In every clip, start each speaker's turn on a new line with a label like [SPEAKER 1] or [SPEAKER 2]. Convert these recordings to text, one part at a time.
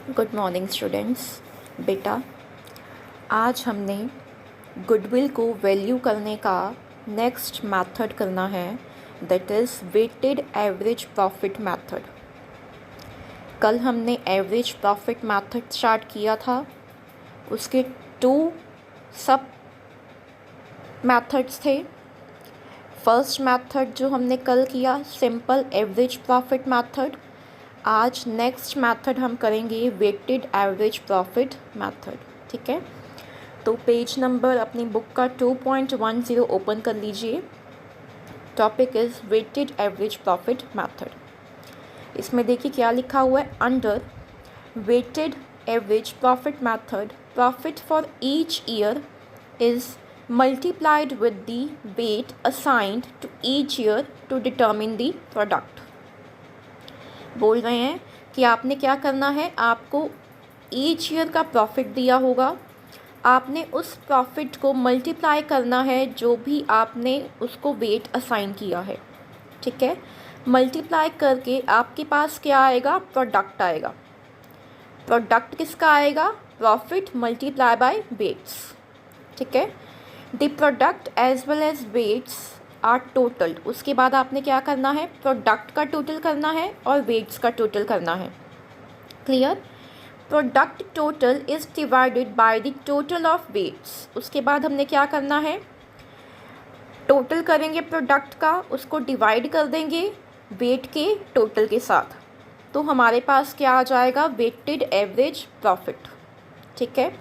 [SPEAKER 1] Good morning students. बेटा, आज हमने गुडविल को वैल्यू करने का नेक्स्ट मेथड करना है, that is weighted average profit method. कल हमने एवरेज प्रॉफिट मेथड स्टार्ट किया था। उसके 2 सब मेथड्स थे। फर्स्ट मेथड जो हमने कल किया, सिंपल एवरेज प्रॉफिट मेथड। आज नेक्स्ट मेथड हम करेंगे वेटेड एवरेज प्रॉफिट मेथड। ठीक है, तो पेज नंबर अपनी बुक का 2.10 ओपन कर लीजिए। Topic is weighted average profit method. इसमें देखिए क्या लिखा हुआ है। Under weighted average profit method, profit for each year is multiplied with the weight assigned to each year to determine the product। बोल रहे हैं कि आपने क्या करना है, आपको ईच ईयर का प्रॉफिट दिया होगा, आपने उस प्रॉफिट को मल्टीप्लाई करना है जो भी आपने उसको वेट असाइन किया है। ठीक है, मल्टीप्लाई करके आपके पास क्या आएगा, प्रोडक्ट आएगा। प्रोडक्ट किसका आएगा, प्रॉफिट मल्टीप्लाई बाय वेट्स। ठीक है, the product as well as weights are total. उसके बाद आपने क्या करना है, प्रोडक्ट का टोटल करना है और वेट्स का टोटल करना है। Clear. Product total is divided by the total of weights. उसके बाद हमने क्या करना है, टोटल करेंगे प्रोडक्ट का, उसको डिवाइड कर देंगे वेट के टोटल के साथ, तो हमारे पास क्या आ जाएगा, वेटेड एवरेज प्रॉफिट। ठीक है,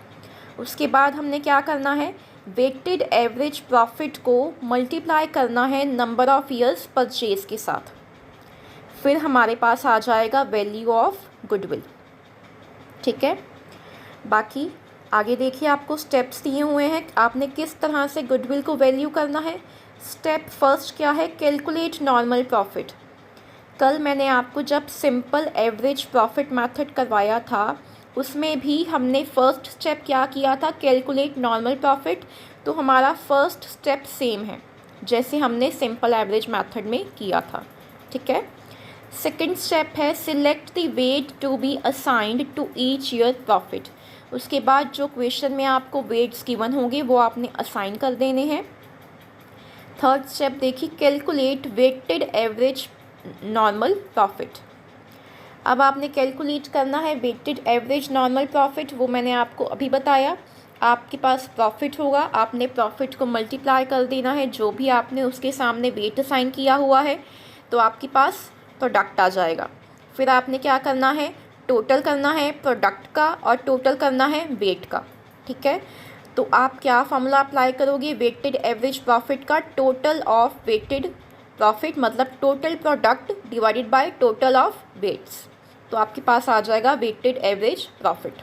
[SPEAKER 1] उसके बाद हमने क्या करना है, वेटेड एवरेज प्रॉफिट को मल्टीप्लाई करना है नंबर ऑफ़ ईयर्स परचेज के साथ, फिर हमारे पास आ जाएगा वैल्यू ऑफ गुडविल। ठीक है, बाकी आगे देखिए, आपको स्टेप्स दिए हुए हैं, आपने किस तरह से गुडविल को वैल्यू करना है। स्टेप फर्स्ट क्या है, कैलकुलेट नॉर्मल प्रॉफिट। कल मैंने आपको जब सिंपल एवरेज प्रॉफिट मेथड करवाया था, उसमें भी हमने फर्स्ट स्टेप क्या किया था, कैलकुलेट नॉर्मल प्रॉफिट। तो हमारा फर्स्ट स्टेप सेम है जैसे हमने सिंपल एवरेज मेथड में किया था। ठीक है, सेकंड स्टेप है select the weight to be assigned to each year profit. उसके बाद जो क्वेश्चन में आपको वेट्स गिवन होंगे वो आपने असाइन कर देने हैं। थर्ड स्टेप देखिए, calculate weighted average normal profit. अब आपने कैलकुलेट करना है वेटेड एवरेज नॉर्मल प्रॉफिट, वो मैंने आपको अभी बताया। आपके पास प्रॉफिट होगा, आपने प्रॉफिट को मल्टीप्लाई कर देना है जो भी आपने उसके सामने वेट असाइन किया हुआ है, तो आपके पास प्रोडक्ट आ जाएगा। फिर आपने क्या करना है, टोटल करना है प्रोडक्ट का और टोटल करना है वेट का। ठीक है, तो आप क्या फॉर्मूला अप्लाई करोगे, वेटेड एवरेज प्रॉफिट का टोटल ऑफ वेटेड प्रॉफिट मतलब total product divided by total of weights, तो आपके पास आ जाएगा weighted average profit.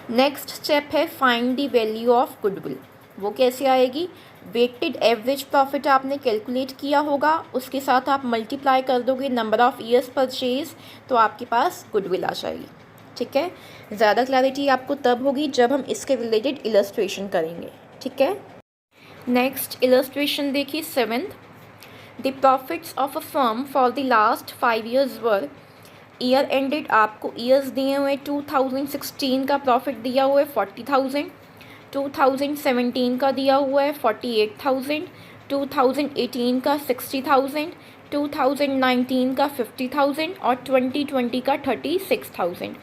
[SPEAKER 1] Next step है find the value of goodwill. वो कैसे आएगी, वेटेड एवरेज प्रॉफिट आपने कैलकुलेट किया होगा, उसके साथ आप मल्टीप्लाई कर दोगे नंबर ऑफ़ ईयर्स परचेज, तो आपके पास गुडविल आ जाएगी। ठीक है, ज़्यादा क्लैरिटी आपको तब होगी जब हम इसके रिलेटेड इलस्ट्रेशन करेंगे। ठीक है, नेक्स्ट इलस्ट्रेशन देखिए, 7th, the profits of a firm for the last 5 years were. Year ended आपको ईयर्स दिए हुए, 2016 का प्रॉफिट दिया हुआ है 40,000, 2017 का दिया हुआ है 48,000, 2018 का 60,000, 2019 का 50,000 और 2020 का 36,000।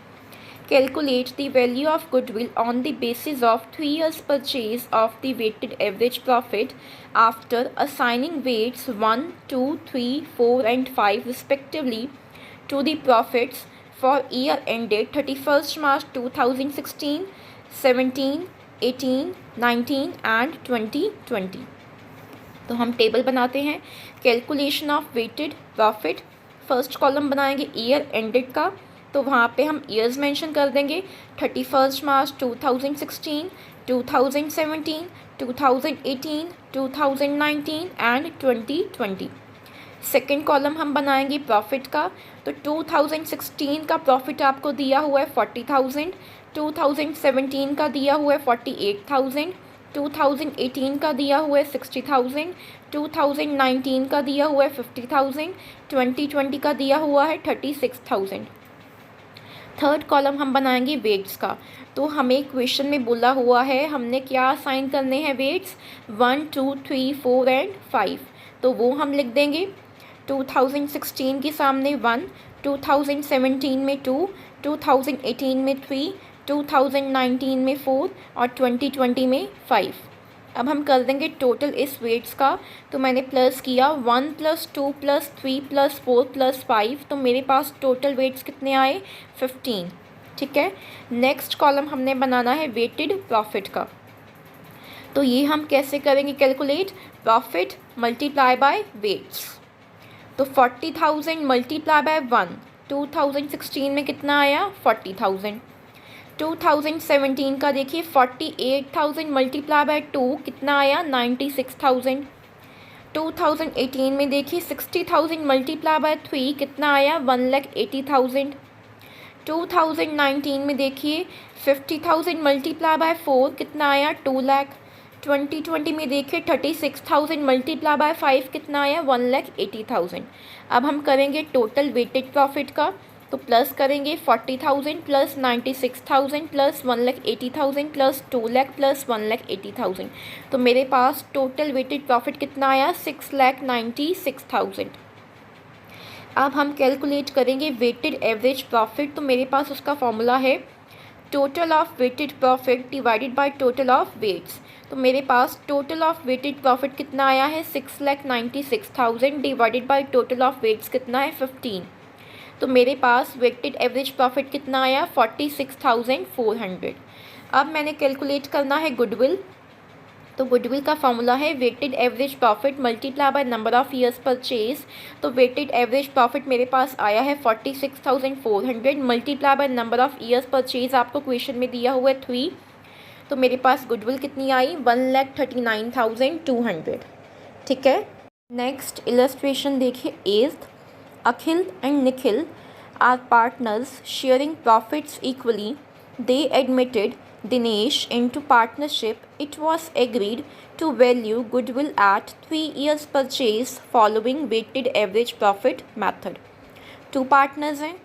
[SPEAKER 1] Calculate the value of goodwill on the basis of 3 years purchase of the weighted average profit after assigning weights 1, 2, 3, 4 and 5 respectively to the profits for year ended 31st March 2016, 17, 18, 19 and 2020। तो हम टेबल बनाते हैं, calculation of weighted profit. First column बनाएंगे year ended का, तो वहाँ पे हम ईयर्स मेंशन कर देंगे, 31st March 2016, 2017, 2018, 2019 and 2020। Second column हम बनाएंगे प्रॉफिट का, तो 2016 का प्रॉफिट आपको दिया हुआ है 40,000, 2017 का दिया हुआ है 48,000, 2018 का दिया हुआ है 60,000, 2019 का दिया हुआ है 50,000, 2020 का दिया हुआ है 36,000। थर्ड कॉलम हम बनाएंगे वेट्स का। तो हमें क्वेश्चन में बोला हुआ है हमने क्या असाइन करने हैं वेट्स, 1 2 3 4 एंड 5। तो वो हम लिख देंगे। 2016 के सामने 1, 2017 में 2, 2018 में 3, 2019 में 4 और 2020 में 5। अब हम कर देंगे टोटल इस वेट्स का। तो मैंने प्लस किया 1 + 2 + 3 + 4 + 5, तो मेरे पास टोटल वेट्स कितने आए, 15। ठीक है। नेक्स्ट कॉलम हमने बनाना है वेटेड प्रॉफिट का। तो ये हम कैसे करेंगे calculate, profit multiply by weights. तो 40,000 मल्टीप्लाई बाय 1, 2016 में कितना आया, 40,000। 2017 का देखिए 48,000 मल्टीप्लाई बाय 2 कितना आया, 96,000। 2018 में देखिए 60,000 मल्टीप्लाई बाय 3 कितना आया, 1,80,000। 2019 में देखिए 50,000 मल्टीप्लाई बाय 4 कितना आया, 2 लाख। 2020 में देखिए 36,000 मल्टीप्लाई बाय 5 कितना आया, 1,80,000। अब हम करेंगे टोटल वेटेड प्रॉफिट का। तो प्लस करेंगे 40,000 plus 96,000 plus 1,80,000 plus 2 lakh plus 1,80,000। तो मेरे पास टोटल वेटेड प्रॉफिट कितना आया, 6,96,000। अब हम कैलकुलेट करेंगे वेटेड एवरेज प्रॉफिट। तो मेरे पास उसका फॉर्मूला है total of weighted profit divided by total of weights. तो मेरे पास टोटल ऑफ वेटेड प्रॉफिट कितना आया है, 6,96,000 divided by total of weights कितना है, 15। तो मेरे पास वेटेड एवरेज प्रॉफिट कितना आया, 46,400। अब मैंने कैलकुलेट करना है गुडविल। तो गुडविल का फॉर्मूला है weighted average profit multiply by number of years purchase. तो वेटेड एवरेज प्रॉफिट मेरे पास आया है 46,400 multiply by number of years purchase, आपको क्वेश्चन में दिया हुआ है 3। तो मेरे पास गुडविल कितनी आई, 1,39,200। ठीक है। नेक्स्ट इलस्ट्रेशन देखिए, एथ Akhil and Nikhil are partners sharing profits equally. They admitted Dinesh into partnership. It was agreed to value goodwill at 3 years purchase following weighted average profit method. 2 partners हैं,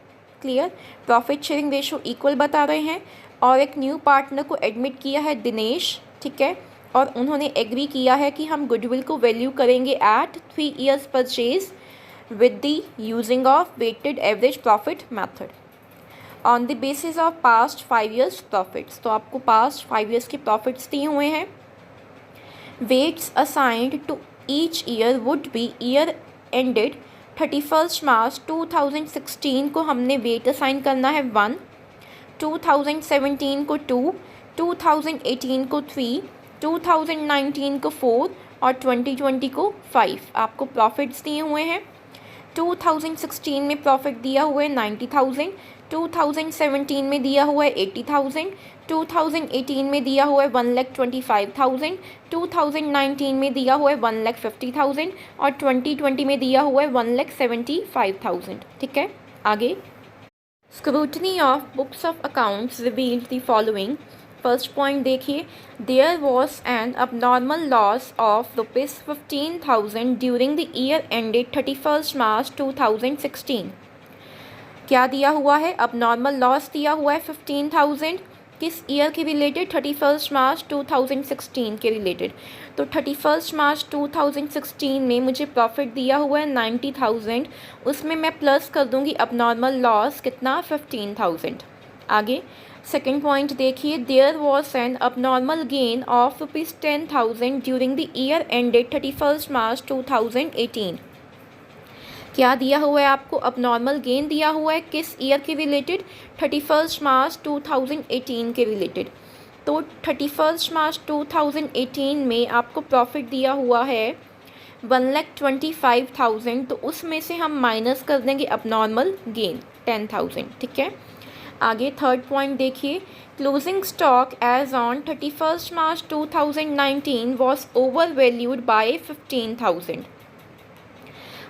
[SPEAKER 1] clear, profit sharing ratio equal बता रहे हैं और एक new partner को admit किया है दिनेश, ठीक है, और उन्होंने एग्री किया है कि हम गुडविल को वैल्यू करेंगे at 3 years purchase with the using of weighted average profit method on the basis of past 5 years profits। तो आपको past 5 years के profits दिए हुए हैं। weights assigned to each year would be year ended 31st March 2016 को हमने weight assign करना है 1, 2017 को 2, 2018 को 3, 2019 को 4 और 2020 को 5। आपको प्रॉफिट्स दिए हुए हैं। 2016 में प्रॉफिट दिया हुआ है 90,000, 2017 में दिया हुआ है 80,000, 2018 में दिया हुआ है 1,25,000, 2019 में दिया हुआ है 1,50,000 और 2020 में दिया हुआ है 1,75,000। ठीक है, आगे। Scrutiny of books of accounts revealed the following. First point देखिए, there was an abnormal loss of ₹15,000 during the year ended 31st March 2016। क्या दिया हुआ है, abnormal लॉस दिया हुआ है 15,000, किस ईयर के रिलेटेड, 31st March 2016 के रिलेटेड। तो 31st March 2016 में मुझे प्रॉफिट दिया हुआ है 90,000, उसमें मैं प्लस कर दूंगी abnormal लॉस कितना, 15,000। आगे सेकेंड पॉइंट देखिए, there was an abnormal gain of ₹10,000 during the year ended 31st March 2018। क्या दिया हुआ है आपको, abnormal गेन दिया हुआ है, किस ईयर के रिलेटेड, 31st March 2018 के रिलेटेड। तो 31st March 2018 में आपको प्रॉफिट दिया हुआ है 1,25,000, तो उसमें से हम माइनस कर देंगे abnormal गेन 10,000। ठीक है, आगे थर्ड पॉइंट देखिए, closing stock as on 31st March 2019 was overvalued by 15,000।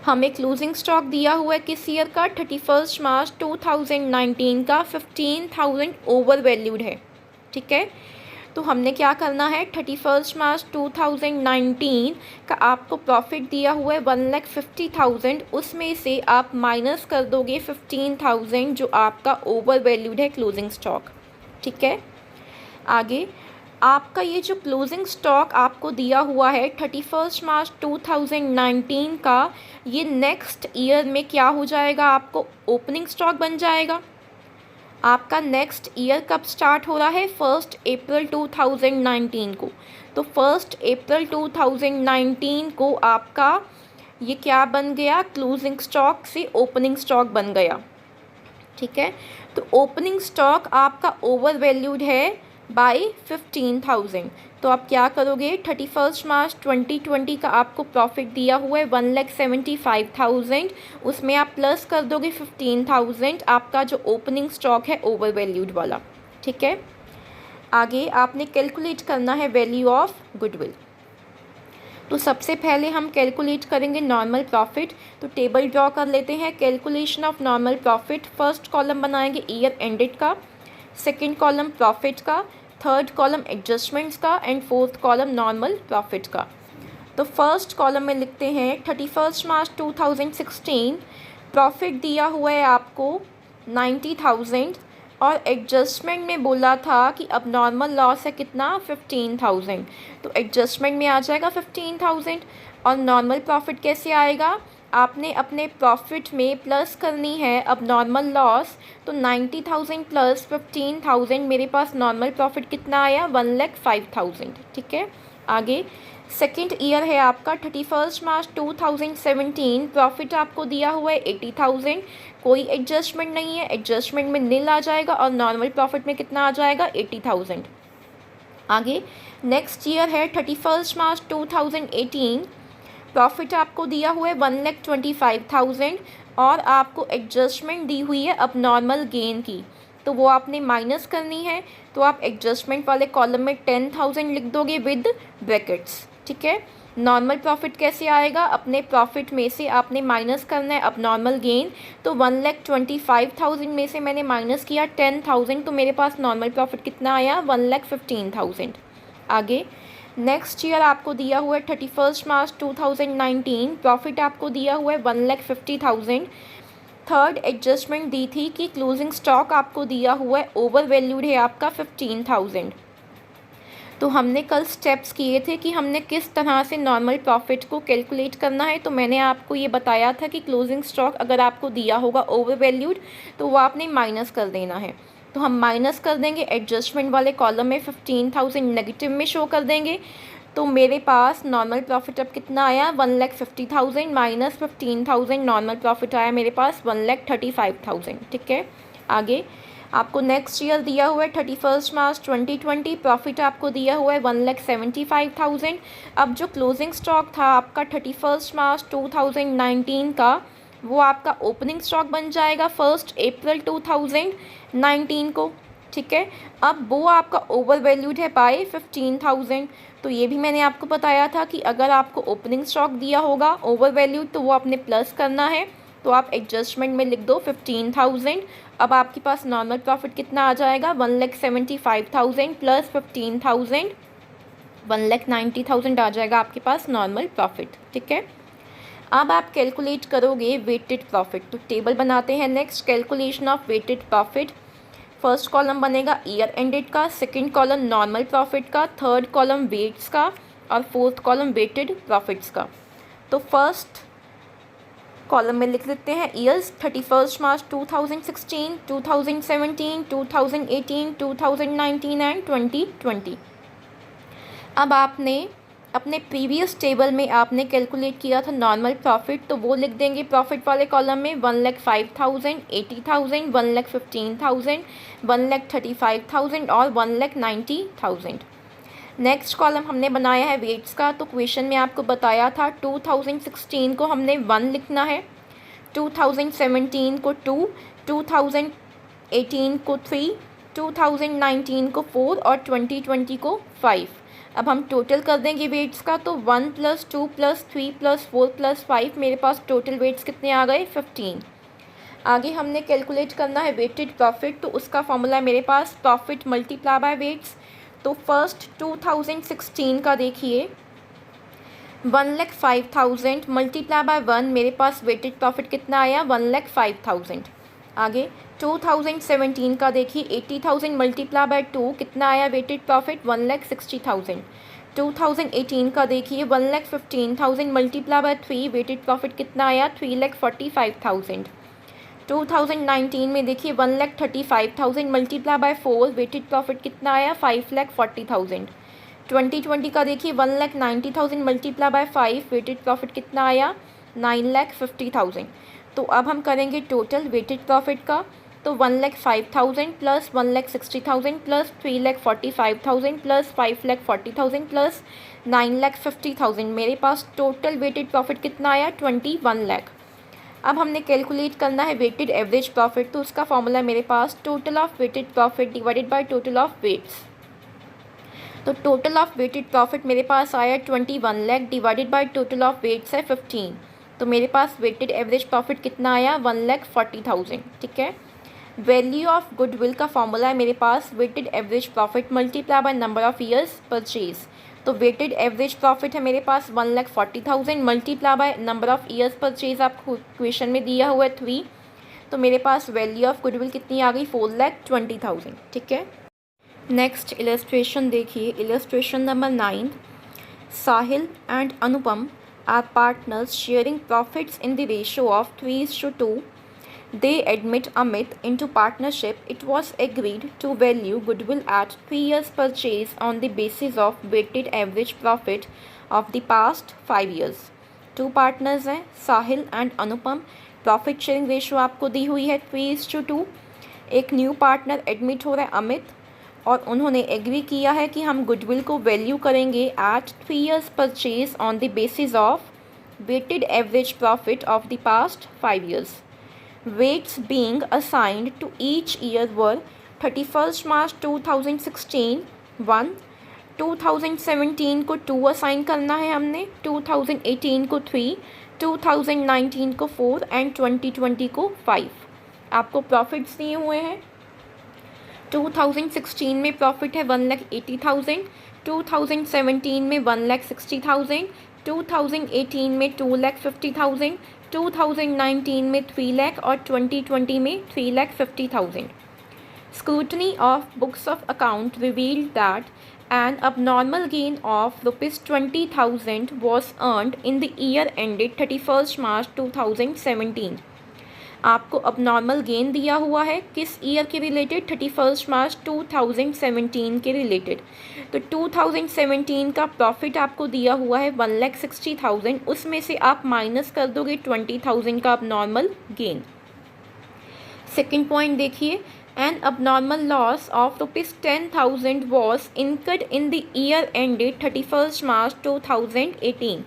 [SPEAKER 1] हमें क्लोजिंग स्टॉक दिया हुआ है किस ईयर का, 31st March 2019 का, 15,000 ओवर वैल्यूड है। ठीक है, तो हमने क्या करना है, 31 मार्च 2019 का आपको प्रॉफिट दिया हुआ है 1,50,000, उसमें से आप माइनस कर दोगे 15,000 जो आपका ओवर वैल्यूड है क्लोजिंग स्टॉक। ठीक है, आगे आपका ये जो क्लोजिंग स्टॉक आपको दिया हुआ है 31 मार्च 2019 का, ये नेक्स्ट ईयर में क्या हो जाएगा, आपको ओपनिंग स्टॉक बन जाएगा। आपका नेक्स्ट ईयर कब स्टार्ट हो रहा है, 1 अप्रैल 2019 को। तो 1 अप्रैल 2019 को आपका ये क्या बन गया, क्लोजिंग स्टॉक से ओपनिंग स्टॉक बन गया। ठीक है, तो ओपनिंग स्टॉक आपका ओवर वैल्यूड है बाय 15,000। तो आप क्या करोगे, 31 मार्च 2020 का आपको प्रॉफिट दिया हुआ है 1,75,000, उसमें आप प्लस कर दोगे 15,000 आपका जो ओपनिंग स्टॉक है ओवर वैल्यूड वाला। ठीक है, आगे आपने कैलकुलेट करना है वैल्यू ऑफ गुडविल। तो सबसे पहले हम कैलकुलेट करेंगे नॉर्मल प्रॉफिट। तो टेबल ड्रॉ कर लेते हैं, calculation of normal profit. First column बनाएंगे ईयर एंडेड का, सेकंड कॉलम प्रॉफिट का, थर्ड कॉलम एडजस्टमेंट्स का and fourth column normal profit का। तो फर्स्ट कॉलम में लिखते हैं 31 मार्च 2016 प्रॉफिट दिया हुआ है आपको 90,000 और एडजस्टमेंट में बोला था कि अब नॉर्मल लॉस है कितना, 15,000। तो एडजस्टमेंट में आ जाएगा 15,000 और नॉर्मल प्रॉफिट कैसे आएगा, आपने अपने प्रॉफिट में प्लस करनी है अब नॉर्मल लॉस। तो 90,000 प्लस 15,000 मेरे पास नॉर्मल प्रॉफिट कितना आया, 1,05,000। ठीक है, आगे सेकेंड ईयर है आपका 31 मार्च 2017 प्रॉफिट आपको दिया हुआ है 80,000, कोई एडजस्टमेंट नहीं है, एडजस्टमेंट में नील आ जाएगा और नॉर्मल प्रॉफिट में कितना आ जाएगा, 80,000। आगे नेक्स्ट ईयर है 31 मार्च 2018 प्रॉफिट आपको दिया हुआ है 1,25,000 और आपको एडजस्टमेंट दी हुई है अब नॉर्मल गेन की, तो वो आपने माइनस करनी है। तो आप एडजस्टमेंट वाले कॉलम में 10,000 लिख दोगे विद ब्रैकेट्स। ठीक है, नॉर्मल प्रॉफिट कैसे आएगा, अपने प्रॉफिट में से आपने माइनस करना है अब नॉर्मल गेन। तो 1,25,000 में से मैंने माइनस किया 10,000, तो मेरे पास नॉर्मल प्रॉफिट कितना आया, 1,15,000। आगे नेक्स्ट ईयर आपको दिया हुआ है 31 मार्च 2019 प्रॉफिट आपको दिया हुआ है 1,50,000। थर्ड एडजस्टमेंट दी थी कि क्लोजिंग स्टॉक आपको दिया हुआ है ओवर वैल्यूड है आपका 15,000। तो हमने कल स्टेप्स किए थे कि हमने किस तरह से नॉर्मल प्रॉफिट को कैलकुलेट करना है। तो मैंने आपको ये बताया था कि क्लोजिंग स्टॉक अगर आपको दिया होगा ओवर वैल्यूड तो वो आपने माइनस कर देना है। तो हम माइनस कर देंगे, एडजस्टमेंट वाले कॉलम में 15,000 नेगेटिव में शो कर देंगे। तो मेरे पास नॉर्मल प्रॉफिट अब कितना आया, 1,50,000 माइनस 15,000 नॉर्मल प्रॉफिट आया मेरे पास 1,35,000। ठीक है, आगे आपको नेक्स्ट ईयर दिया हुआ है 31 मार्च 2020 प्रॉफिट आपको दिया हुआ है 1,75,000। अब जो क्लोजिंग स्टॉक था आपका 31 मार्च 2019 का, वो आपका ओपनिंग स्टॉक बन जाएगा 1 अप्रैल 2019 को। ठीक है, अब वो आपका ओवर वैल्यूड है बाय 15,000। तो ये भी मैंने आपको बताया था कि अगर आपको ओपनिंग स्टॉक दिया होगा ओवर वैल्यूड तो वो आपने प्लस करना है। तो आप एडजस्टमेंट में लिख दो 15,000। अब आपके पास नॉर्मल प्रॉफिट कितना आ जाएगा, 1,75,000 प्लस 15,000 1,90,000 आ जाएगा आपके पास नॉर्मल प्रॉफिट। ठीक है, अब आप कैलकुलेट करोगे वेटेड प्रॉफिट। तो टेबल बनाते हैं next, calculation of weighted profit. First column बनेगा ईयर एंडेड का, सेकंड कॉलम नॉर्मल प्रॉफिट का, थर्ड कॉलम वेट्स का और फोर्थ कॉलम वेटेड प्रॉफिट्स का। तो फर्स्ट कॉलम में लिख लेते हैं ईयर्स 31 मार्च 2016, 2017, 2018, 2019 एंड 2020। अब आपने अपने प्रीवियस टेबल में आपने कैलकुलेट किया था नॉर्मल प्रॉफिट, तो वो लिख देंगे प्रॉफिट वाले कॉलम में 1,05,000, 80,000, 1,15,000, 1,35,000 और 1,90,000। नेक्स्ट कॉलम हमने बनाया है वेट्स का। तो क्वेश्चन में आपको बताया था 2016 को हमने 1 लिखना है, 2017 को 2, 2018 को 3, 2019 को 4 और 2020 को 5। अब हम टोटल कर देंगे वेट्स का। तो 1 + 2 + 3 + 4 + 5 मेरे पास टोटल वेट्स कितने आ गए, 15। आगे हमने कैलकुलेट करना है वेटेड प्रॉफिट। तो उसका फॉर्मूला मेरे पास प्रॉफिट मल्टीप्लाई बाय वेट्स। तो फर्स्ट 2016 का देखिए 1,05,000 मल्टीप्लाई बाय 1, मेरे पास वेटेड प्रॉफिट कितना आया 1,05,000। आगे 2017 का देखिए 80,000 मल्टीप्लाई बाय 2 कितना आया वेटेड प्रॉफिट 1,60,000। 2018 का देखिए 1,15,000 मल्टीप्लाई बाय 3 वेटेड प्रॉफिट कितना आया 3,45,000। 2019 में देखिए 1,35,000 मल्टीप्लाई बाय 4 वेटेड प्रॉफिट कितना आया 5,40,000। 2020 का देखिए 1,90,000 मल्टीप्लाई बाय 5 वेटेड प्रॉफिट कितना आया 9,50,000। तो अब हम करेंगे टोटल वेटेड प्रॉफिट का, तो 1,05,000 प्लस 1,60,000 प्लस 3,45,000 प्लस 5,40,000 प्लस 9,50,000, मेरे पास टोटल वेटेड प्रॉफिट कितना आया 21 लाख। अब हमने कैलकुलेट करना है वेटेड एवरेज प्रॉफिट, तो उसका फॉर्मूला मेरे पास total of weighted profit divided by total of weights. तो टोटल ऑफ वेटेड प्रॉफिट मेरे पास आया 21 lakh divided by total of weights है 15, तो मेरे पास वेटेड एवरेज प्रॉफिट कितना आया 1,40,000। ठीक है। वैल्यू ऑफ गुडविल का फॉर्मूला है मेरे पास weighted average profit multiply by number of years purchase. तो वेटेड एवरेज प्रॉफिट है मेरे पास 1,40,000 multiply by number of years purchase, आपको क्वेश्चन में दिया हुआ है 3, तो मेरे पास वैल्यू ऑफ गुडविल कितनी आ गई 4,20,000। ठीक है। नेक्स्ट इलस्ट्रेशन देखिए, illustration number 9। Sahil and Anupam are partners sharing profits in the ratio of 3:2. They admit Amit into partnership. It was agreed to value goodwill at 3 years purchase on the basis of weighted average profit of the past 5 years. 2 partners हैं Sahil and Anupam, profit sharing ratio आपको दी हुई है 3:2। एक new partner admit हो रहा है अमित, और उन्होंने एग्री किया है कि हम गुडविल को वैल्यू करेंगे at 3 years purchase on the basis of weighted average profit of the past 5 years. Weights being assigned to each year were 31st March 2016 1, 2017 को 2 असाइन करना है हमने, 2018 को 3, 2019 को 4 एंड 2020 को 5। आपको प्रॉफिट्स दिए हुए हैं। 2016 में प्रॉफिट है 1,80,000, 2017 में 1,60,000, 2018 में 2,50,000, 2019 में 3 लाख और 2020 में 3,50,000। Scrutiny of books of account revealed that an abnormal gain of ₹20,000 was earned in the year ended 31st March 2017. आपको abnormal gain दिया हुआ है किस ईयर के रिलेटेड 31st मार्च 2017 के रिलेटेड। तो 2017 का प्रॉफिट आपको दिया हुआ है 1,60,000, उसमें से आप माइनस कर दोगे 20,000 का abnormal गेन। सेकेंड पॉइंट देखिए, an abnormal loss of ₹10,000 was incurred in the year ended 31st March 2018.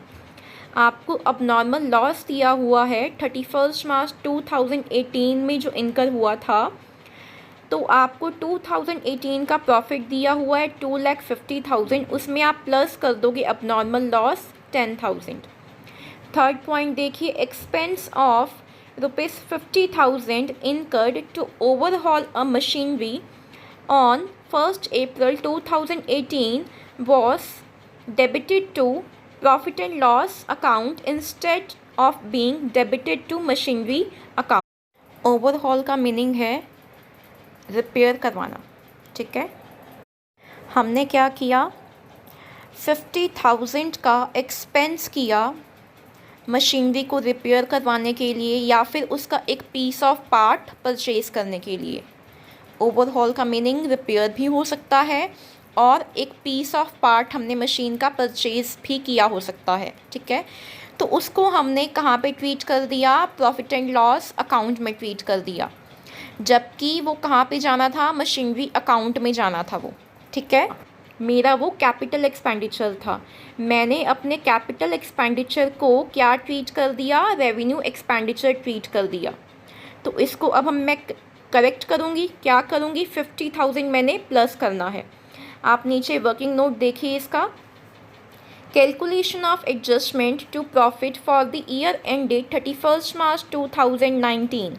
[SPEAKER 1] आपको abnormal लॉस दिया हुआ है 31st मार्च 2018 में जो इनकर हुआ था, तो आपको 2018 का प्रॉफिट दिया हुआ है 2,50,000, उसमें आप प्लस कर दोगे abnormal लॉस 10,000। थर्ड पॉइंट देखिए, expense of ₹50,000 incurred to overhaul a machinery on 1st April 2018 was debited to profit and loss account instead of being debited to machinery account. Overhaul का meaning है repair करवाना। ठीक है। हमने क्या किया, 50,000 का एक्सपेंस किया मशीनरी को रिपेयर करवाने के लिए या फिर उसका एक पीस ऑफ पार्ट परचेज करने के लिए। ओवरहॉल का मीनिंग रिपेयर भी हो सकता है और एक पीस ऑफ पार्ट हमने मशीन का परचेज भी किया हो सकता है। ठीक है। तो उसको हमने कहाँ पे ट्रीट कर दिया, प्रॉफिट एंड लॉस अकाउंट में ट्रीट कर दिया, जबकि वो कहाँ पे जाना था, मशीनरी अकाउंट में जाना था वो। ठीक है। मेरा वो कैपिटल एक्सपेंडिचर था, मैंने अपने कैपिटल एक्सपेंडिचर को क्या ट्रीट कर दिया, रेवेन्यू एक्सपेंडिचर ट्रीट कर दिया। तो इसको अब मैं करेक्ट करूँगी, क्या करूँगी, 50,000 मैंने प्लस करना है। आप नीचे वर्किंग नोट देखिए इसका। Calculation of adjustment to profit for the year ended 31st March 2019।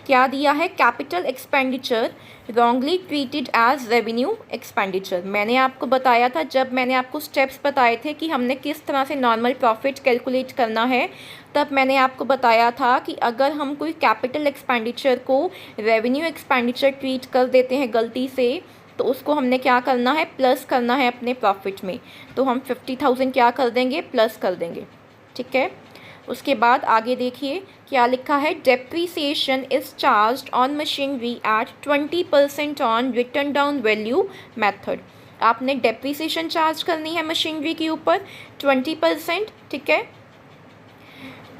[SPEAKER 1] क्या दिया है, capital expenditure wrongly treated as revenue expenditure. मैंने आपको बताया था, जब मैंने आपको स्टेप्स बताए थे कि हमने किस तरह से नॉर्मल प्रॉफिट कैलकुलेट करना है, तब मैंने आपको बताया था कि अगर हम कोई कैपिटल एक्सपेंडिचर को रेवेन्यू एक्सपेंडिचर ट्रीट कर देते हैं गलती से, तो उसको हमने क्या करना है, प्लस करना है अपने प्रॉफिट में। तो हम 50,000 क्या कर देंगे, प्लस कर देंगे। ठीक है, उसके बाद आगे देखिए क्या लिखा है, depreciation is charged on machinery at 20% on return down value method. आपने डेप्रीसिएशन चार्ज करनी है मशीनरी के ऊपर 20%। ठीक है,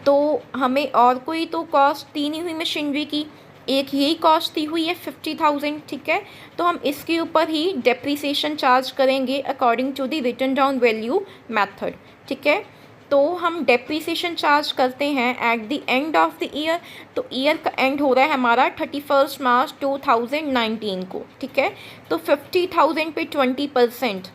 [SPEAKER 1] तो हमें और कोई तो कॉस्ट दी नहीं हुई मशीनरी की, एक यही कॉस्ट दी हुई है 50,000। ठीक है, तो हम इसके ऊपर ही डेप्रीसिएशन चार्ज करेंगे according to the return down value method. ठीक है, तो हम डेप्रीसिएशन चार्ज करते हैं at the end of the year. तो ईयर का एंड हो रहा है हमारा 31 मार्च 2019 को। ठीक है, तो 50,000 पे 20%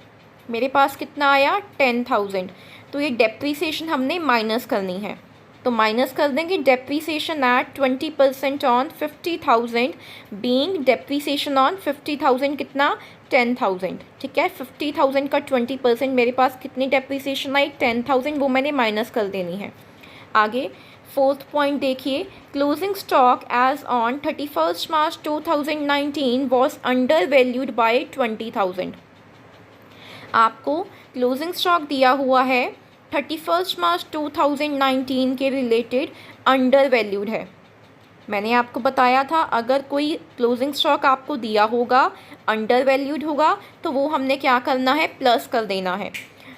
[SPEAKER 1] मेरे पास कितना आया, 10,000। तो ये डेप्रीसिएशन हमने माइनस करनी है, तो माइनस कर देंगे depreciation at 20% on 50,000 being depreciation on 50,000 कितना, 10,000। ठीक है, 50,000 का 20% मेरे पास कितनी डेप्रीसिएशन आई, 10,000, वो मैंने माइनस कर देनी है। आगे फोर्थ पॉइंट देखिए, closing stock as on 31 March 2019 was undervalued by 20,000। आपको क्लोजिंग स्टॉक दिया हुआ है 31 मार्च 2019 के रिलेटेड अंडर वैल्यूड है। मैंने आपको बताया था अगर कोई क्लोजिंग स्टॉक आपको दिया होगा अंडर वैल्यूड होगा तो वो हमने क्या करना है, प्लस कर देना है।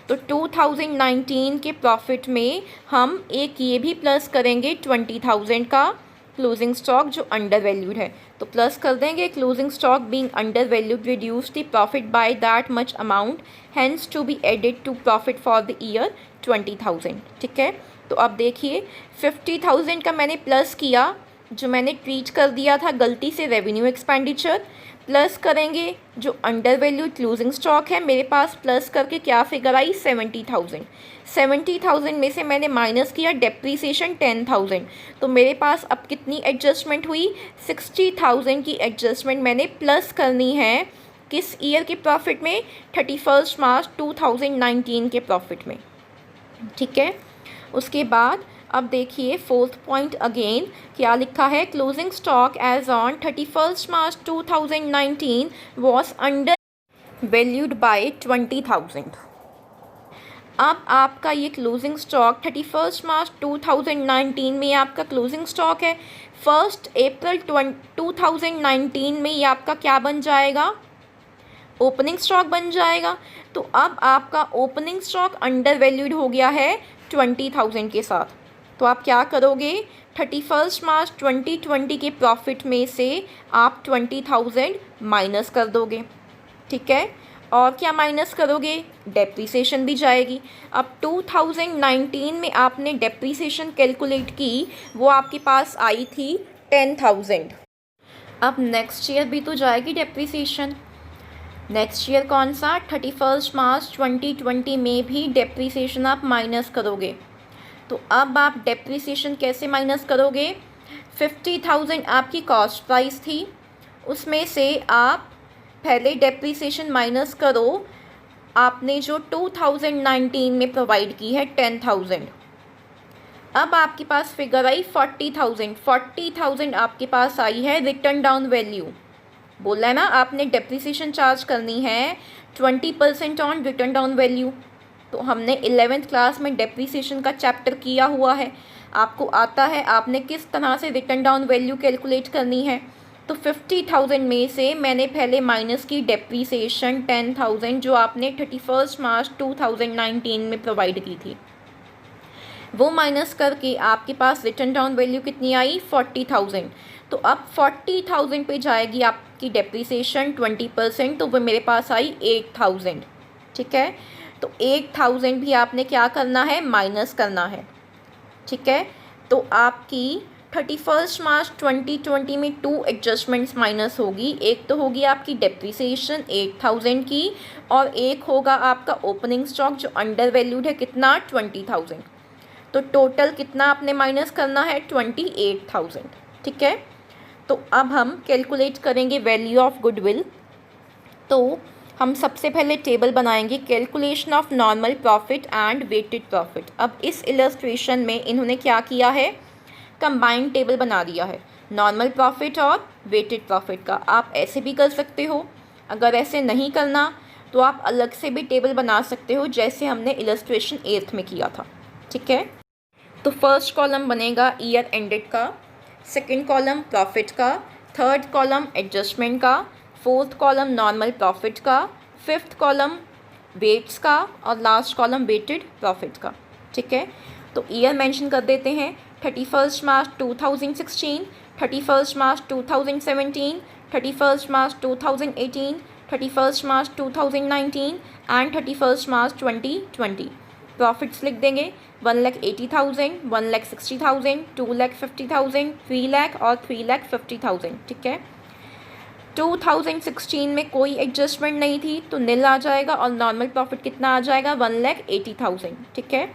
[SPEAKER 1] तो 2019 के प्रॉफिट में हम एक ये भी प्लस करेंगे 20,000 का क्लोजिंग स्टॉक जो अंडर वैल्यूड है, तो प्लस कर देंगे closing stock being undervalued reduce the profit by that much amount hence to be added to profit for the year 20,000। ठीक है, तो अब देखिए 50,000 का मैंने प्लस किया, जो मैंने ट्रीट कर दिया था गलती से रेवेन्यू एक्सपेंडिचर, प्लस करेंगे जो अंडर वैल्यू क्लोजिंग स्टॉक है मेरे पास, प्लस करके क्या फिगर आई, 70,000। 70,000 में से मैंने माइनस किया डेप्रीसिएशन 10,000, तो मेरे पास अब कितनी एडजस्टमेंट हुई, 60,000 की एडजस्टमेंट मैंने प्लस करनी है किस ईयर के प्रॉफिट में, 31 मार्च 2019 के प्रॉफिट में। ठीक है, उसके बाद अब देखिए फोर्थ पॉइंट अगेन क्या लिखा है, closing stock as on 31 March 2019 was undervalued by 20,000। अब आपका ये क्लोजिंग स्टॉक 31 मार्च 2019 में आपका क्लोजिंग स्टॉक है, 1 अप्रैल 2019 में ये आपका क्या बन जाएगा, ओपनिंग स्टॉक बन जाएगा। तो अब आपका ओपनिंग स्टॉक अंडर वैल्यूड हो गया है 20,000 के साथ, तो आप क्या करोगे, 31 मार्च 2020 के प्रॉफिट में से आप 20,000 माइनस कर दोगे। ठीक है, और क्या माइनस करोगे, डेप्रीसिएशन भी जाएगी। अब 2019 में आपने डेप्रीसिएशन कैलकुलेट की, वो आपके पास आई थी 10,000। अब नेक्स्ट ईयर भी तो जाएगी डेप्रीसिएशन, नेक्स्ट ईयर कौन सा, 31 मार्च 2020 में भी डेप्रीसिएशन आप माइनस करोगे। तो अब आप डेप्रीसिएशन कैसे माइनस करोगे, 50,000 आपकी कॉस्ट प्राइस थी, उसमें से आप पहले डेप्रीसिएशन माइनस करो आपने जो 2019 में प्रोवाइड की है 10,000। अब आपके पास फिगर आई 40,000, 40,000 आपके पास आई है रिटर्न डाउन वैल्यू। बोला है ना आपने डेप्रीसिएशन चार्ज करनी है 20% ऑन रिटर्न डाउन वैल्यू। तो हमने 11th क्लास में डेप्रीसिएशन का चैप्टर किया हुआ है, आपको आता है आपने किस तरह से रिटर्न डाउन वैल्यू कैलकुलेट करनी है। तो 50,000 में से मैंने पहले माइनस की डेप्रीसिएशन 10,000 जो आपने 31 मार्च 2019 में प्रोवाइड की थी, वो माइनस करके आपके पास रिटर्न डाउन वैल्यू कितनी आई, 40,000। तो अब 40,000 पे जाएगी आपकी डेप्रीसिएशन 20%, तो वो मेरे पास आई 8,000। ठीक है, तो 8,000 भी आपने क्या करना है, माइनस करना है। ठीक है, तो आपकी 31 मार्च 2020 में 2 एडजस्टमेंट्स माइनस होगी, एक तो होगी आपकी डेप्रीसिएशन 8,000 की, और एक होगा आपका ओपनिंग स्टॉक जो अंडर वैल्यूड है कितना, 20,000। तो टोटल कितना आपने माइनस करना है, 28,000। ठीक है, तो अब हम कैलकुलेट करेंगे वैल्यू ऑफ गुडविल। तो हम सबसे पहले टेबल बनाएंगे calculation of normal profit and weighted profit. अब इस इलस्ट्रेशन में इन्होंने क्या किया है, कंबाइंड टेबल बना दिया है नॉर्मल प्रॉफिट और वेटेड प्रॉफिट का। आप ऐसे भी कर सकते हो, अगर ऐसे नहीं करना तो आप अलग से भी टेबल बना सकते हो, जैसे हमने इलस्ट्रेशन 8th में किया था। ठीक है, तो फर्स्ट कॉलम बनेगा ईयर एंडेड का, सेकंड कॉलम प्रॉफिट का, थर्ड कॉलम एडजस्टमेंट का, फोर्थ कॉलम नॉर्मल प्रॉफिट का, फिफ्थ कॉलम वेट्स का और लास्ट कॉलम वेटेड प्रॉफिट का। ठीक है, तो ईयर मेंशन कर देते हैं 31 मार्च 2016, 31 March 2017, 31 March 2018, 31 March 2019 and 31 March 2020। Profits लिख देंगे 1,80,000, 1,60,000, 2,50,000, 3 लाख और 3,50,000। ठीक है, 2016 में कोई एडजस्टमेंट नहीं थी तो नील आ जाएगा और नॉर्मल प्रॉफिट कितना आ जाएगा 1,80,000। ठीक है,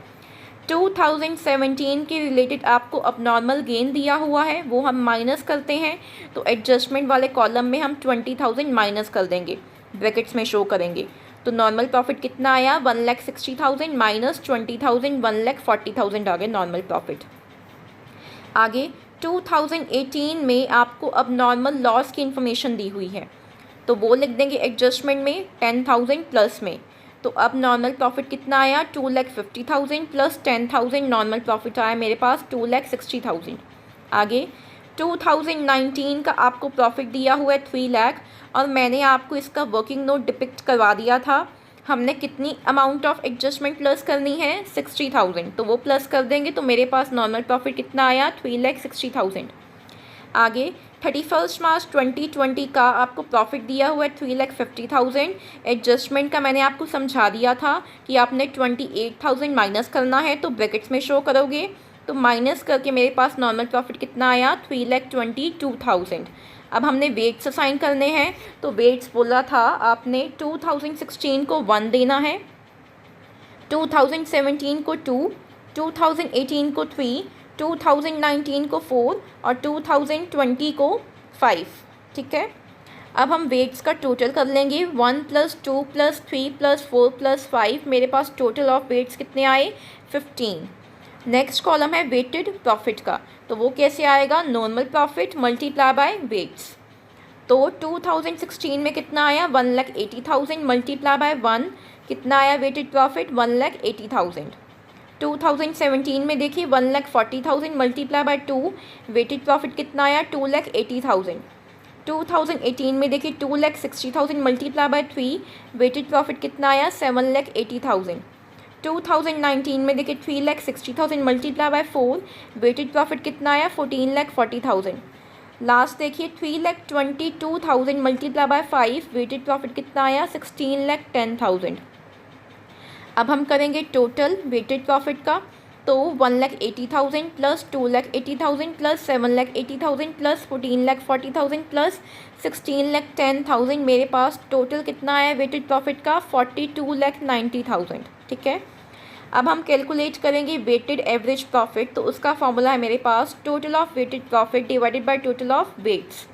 [SPEAKER 1] 2017 के रिलेटेड आपको अब नॉर्मल गेन दिया हुआ है, वो हम माइनस करते हैं। तो एडजस्टमेंट वाले कॉलम में हम 20,000 माइनस कर देंगे, ब्रैकेट्स में शो करेंगे। तो नॉर्मल प्रॉफिट कितना आया 1,60,000 माइनस 20,000, 1,40,000 आ गए नॉर्मल प्रॉफिट। आगे 2018 में आपको अब नॉर्मल लॉस की इन्फॉर्मेशन दी हुई है, तो वो लिख देंगे एडजस्टमेंट में 10,000 प्लस में। तो अब नॉर्मल प्रॉफिट कितना आया 2,50,000 प्लस 10,000 नॉर्मल प्रॉफिट आया मेरे पास 2,60,000। आगे 2019 का आपको प्रॉफिट दिया हुआ है 3 लाख और मैंने आपको इसका वर्किंग नोट डिपिक्ट करवा दिया था। हमने कितनी अमाउंट ऑफ एडजस्टमेंट प्लस करनी है 60,000, तो वो प्लस कर देंगे तो मेरे पास नॉर्मल प्रॉफिट कितना आया 3,60,000। आगे 31 मार्च 2020 का आपको प्रॉफिट दिया हुआ है 3,50,000। एडजस्टमेंट का मैंने आपको समझा दिया था कि आपने 28,000 माइनस करना है, तो ब्रैकेट्स में शो करोगे। तो माइनस करके मेरे पास नॉर्मल प्रॉफिट कितना आया 3,22,000। अब हमने वेट्स असाइन करने हैं, तो वेट्स बोला था आपने 2016 को 1 देना है, 2017 को 2, 2018 को 3, 2019 को 4 और 2020 को 5। ठीक है, अब हम वेट्स का टोटल कर लेंगे 1 + 2 + 3 + 4 + 5। मेरे पास टोटल ऑफ वेट्स कितने आए 15। नेक्स्ट कॉलम है वेटेड प्रॉफिट का, तो वो कैसे आएगा normal profit multiply by weights. तो 2016 में कितना आया 1,80,000 मल्टीप्लाई बाय 1 कितना आया वेटेड प्रॉफिट 1,80,000। 2017 में देखिए 1,40,000 मल्टीप्लाई बाय 2 वेटेड प्रॉफिट कितना आया 2,80,000। 2018 में देखिए 2,60,000 मल्टीप्लाई बाय 3 वेटेड प्रॉफिट कितना आया 7,80,000। 2019 में देखिए 3,60,000 मल्टीप्लाई बाय 4 वेटेड प्रॉफिट कितना आया 14,40,000। लास्ट देखिए 3,22,000 मल्टीप्लाई बाय 5 वेटेड प्रॉफिट कितना आया 16,10,000। अब हम करेंगे टोटल वेटेड प्रॉफिट का, तो 1,80,000 प्लस 2,80,000 प्लस 7,80,000 प्लस 14,40,000 प्लस 16,10,000 मेरे पास टोटल कितना आया वेटेड प्रॉफिट का 42,90,000। ठीक है, अब हम कैलकुलेट करेंगे वेटेड एवरेज प्रॉफिट, तो उसका फॉर्मूला है मेरे पास total of weighted profit divided by total of weights.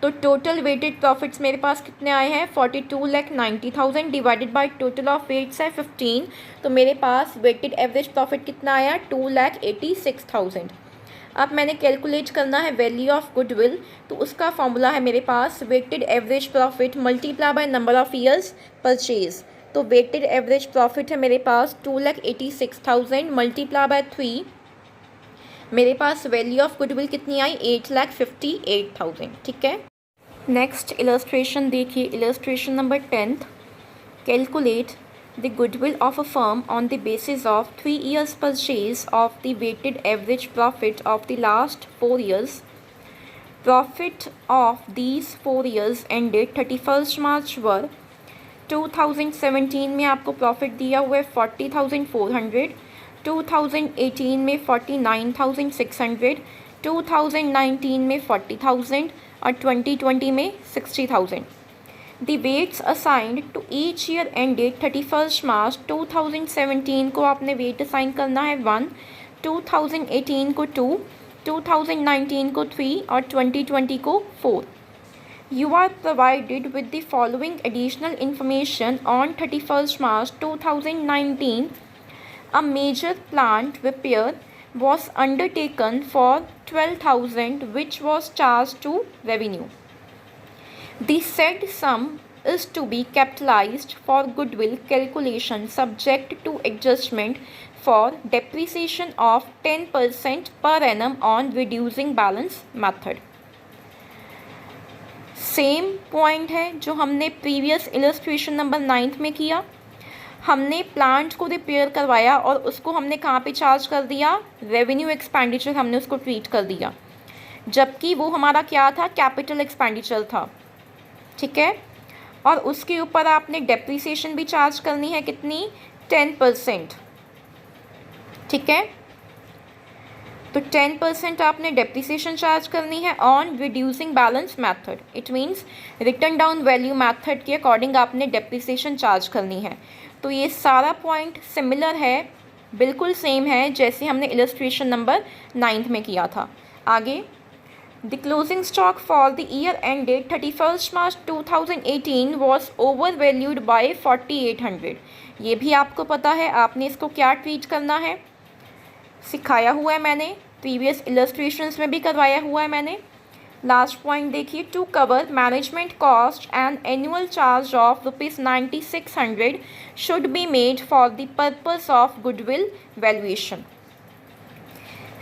[SPEAKER 1] तो टोटल वेटेड प्रॉफिट्स मेरे पास कितने आए हैं 42,90,000 divided by total of weights है 15, तो मेरे पास वेटेड एवरेज प्रॉफिट कितना आया 2,86,000। अब मैंने कैलकुलेट करना है वैल्यू ऑफ गुडविल, तो उसका फॉर्मूला है मेरे पास weighted average profit multiply by number of years purchase. तो वेटेड एवरेज प्रॉफिट है मेरे पास 2,86,000 मल्टीप्लाई बाय 3, मेरे पास वैल्यू ऑफ गुडविल कितनी आई 8,58,000। ठीक है, नेक्स्ट इलस्ट्रेशन देखिए, illustration number 10th। Calculate the goodwill of a firm on the basis of 3 years purchase of the weighted average profit of the last 4 years। Profit of these 4 years ended 31 March were 2017 में आपको profit दिया हुआ है 40,400, 2018 में 49,600, 2019 में 40,000 और 2020 में 60,000। The weights assigned to each year ended 31 March 2017 को आपने वेट असाइन करना है 1, 2018 को 2, 2019 को 3 और 2020 को 4. You are provided with the following additional information on 31st March 2019. A major plant repair was undertaken for 12,000 which was charged to revenue. The said sum is to be capitalized for goodwill calculation subject to adjustment for depreciation of 10% per annum on reducing balance method. Same point है जो हमने previous illustration number 9 में किया. हमने plant को repair करवाया और उसको हमने कहाँ पे चार्ज कर दिया, रेवेन्यू एक्सपेंडिचर हमने उसको ट्रीट कर दिया, जबकि वो हमारा क्या था, कैपिटल एक्सपेंडिचर था. ठीक है, और उसके ऊपर आपने डेप्रिसिएशन भी चार्ज करनी है, कितनी, 10%. ठीक है, तो 10% आपने डेप्रिसिएशन चार्ज करनी है on reducing balance method. It means return down value method के अकॉर्डिंग आपने डेप्रिसिएशन चार्ज करनी है. तो ये सारा पॉइंट सिमिलर है, बिल्कुल सेम है जैसे हमने इलस्ट्रेशन नंबर 9 में किया था. आगे, The closing stock for the year ended 31st March 2018 was overvalued by 4800. ये भी आपको पता है, आपने इसको क्या ट्रीट करना है, सिखाया हुआ है मैंने, प्रीवियस इलस्ट्रेशंस में भी करवाया हुआ है मैंने. लास्ट पॉइंट देखिए, to cover management cost and annual charge of ₹9600 should be made for the purpose of goodwill valuation.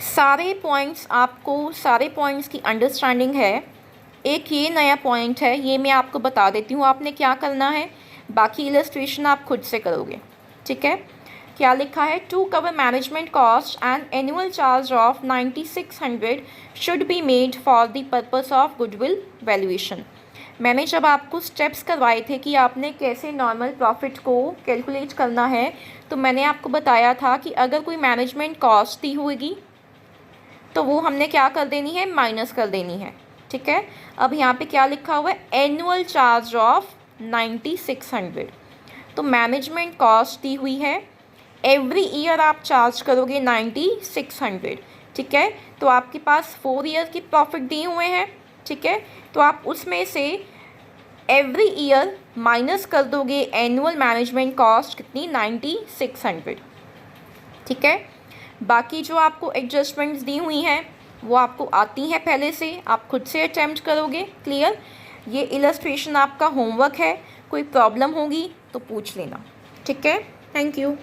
[SPEAKER 1] सारे पॉइंट्स आपको, सारे पॉइंट्स की अंडरस्टैंडिंग है. एक ये नया पॉइंट है, ये मैं आपको बता देती हूँ आपने क्या करना है, बाकी इलस्ट्रेशन आप खुद से करोगे. ठीक है, क्या लिखा है, to cover management cost and annual charge of 9600 should be made for the purpose of goodwill valuation. मैंने जब आपको स्टेप्स करवाए थे कि आपने कैसे नॉर्मल प्रॉफिट को कैलकुलेट करना है, तो मैंने आपको बताया था कि अगर कोई मैनेजमेंट कॉस्ट दी होगी तो वो हमने क्या कर देनी है, माइनस कर देनी है. ठीक है, अब यहाँ पे क्या लिखा हुआ है, एनुअल चार्ज ऑफ 9600. तो मैनेजमेंट कॉस्ट दी हुई है, एवरी ईयर आप चार्ज करोगे 9600. ठीक है, तो आपके पास 4 ईयर की प्रॉफिट दिए हुए हैं. ठीक है, तो आप उसमें से एवरी ईयर माइनस कर दोगे एनुअल मैनेजमेंट कॉस्ट कितनी, 9600. ठीक है, बाकी जो आपको एडजस्टमेंट्स दी हुई हैं वो आपको आती हैं पहले से, आप खुद से अटैम्प्ट करोगे. क्लियर, ये इलस्ट्रेशन आपका होमवर्क है, कोई प्रॉब्लम होगी तो पूछ लेना. ठीक है, थैंक यू.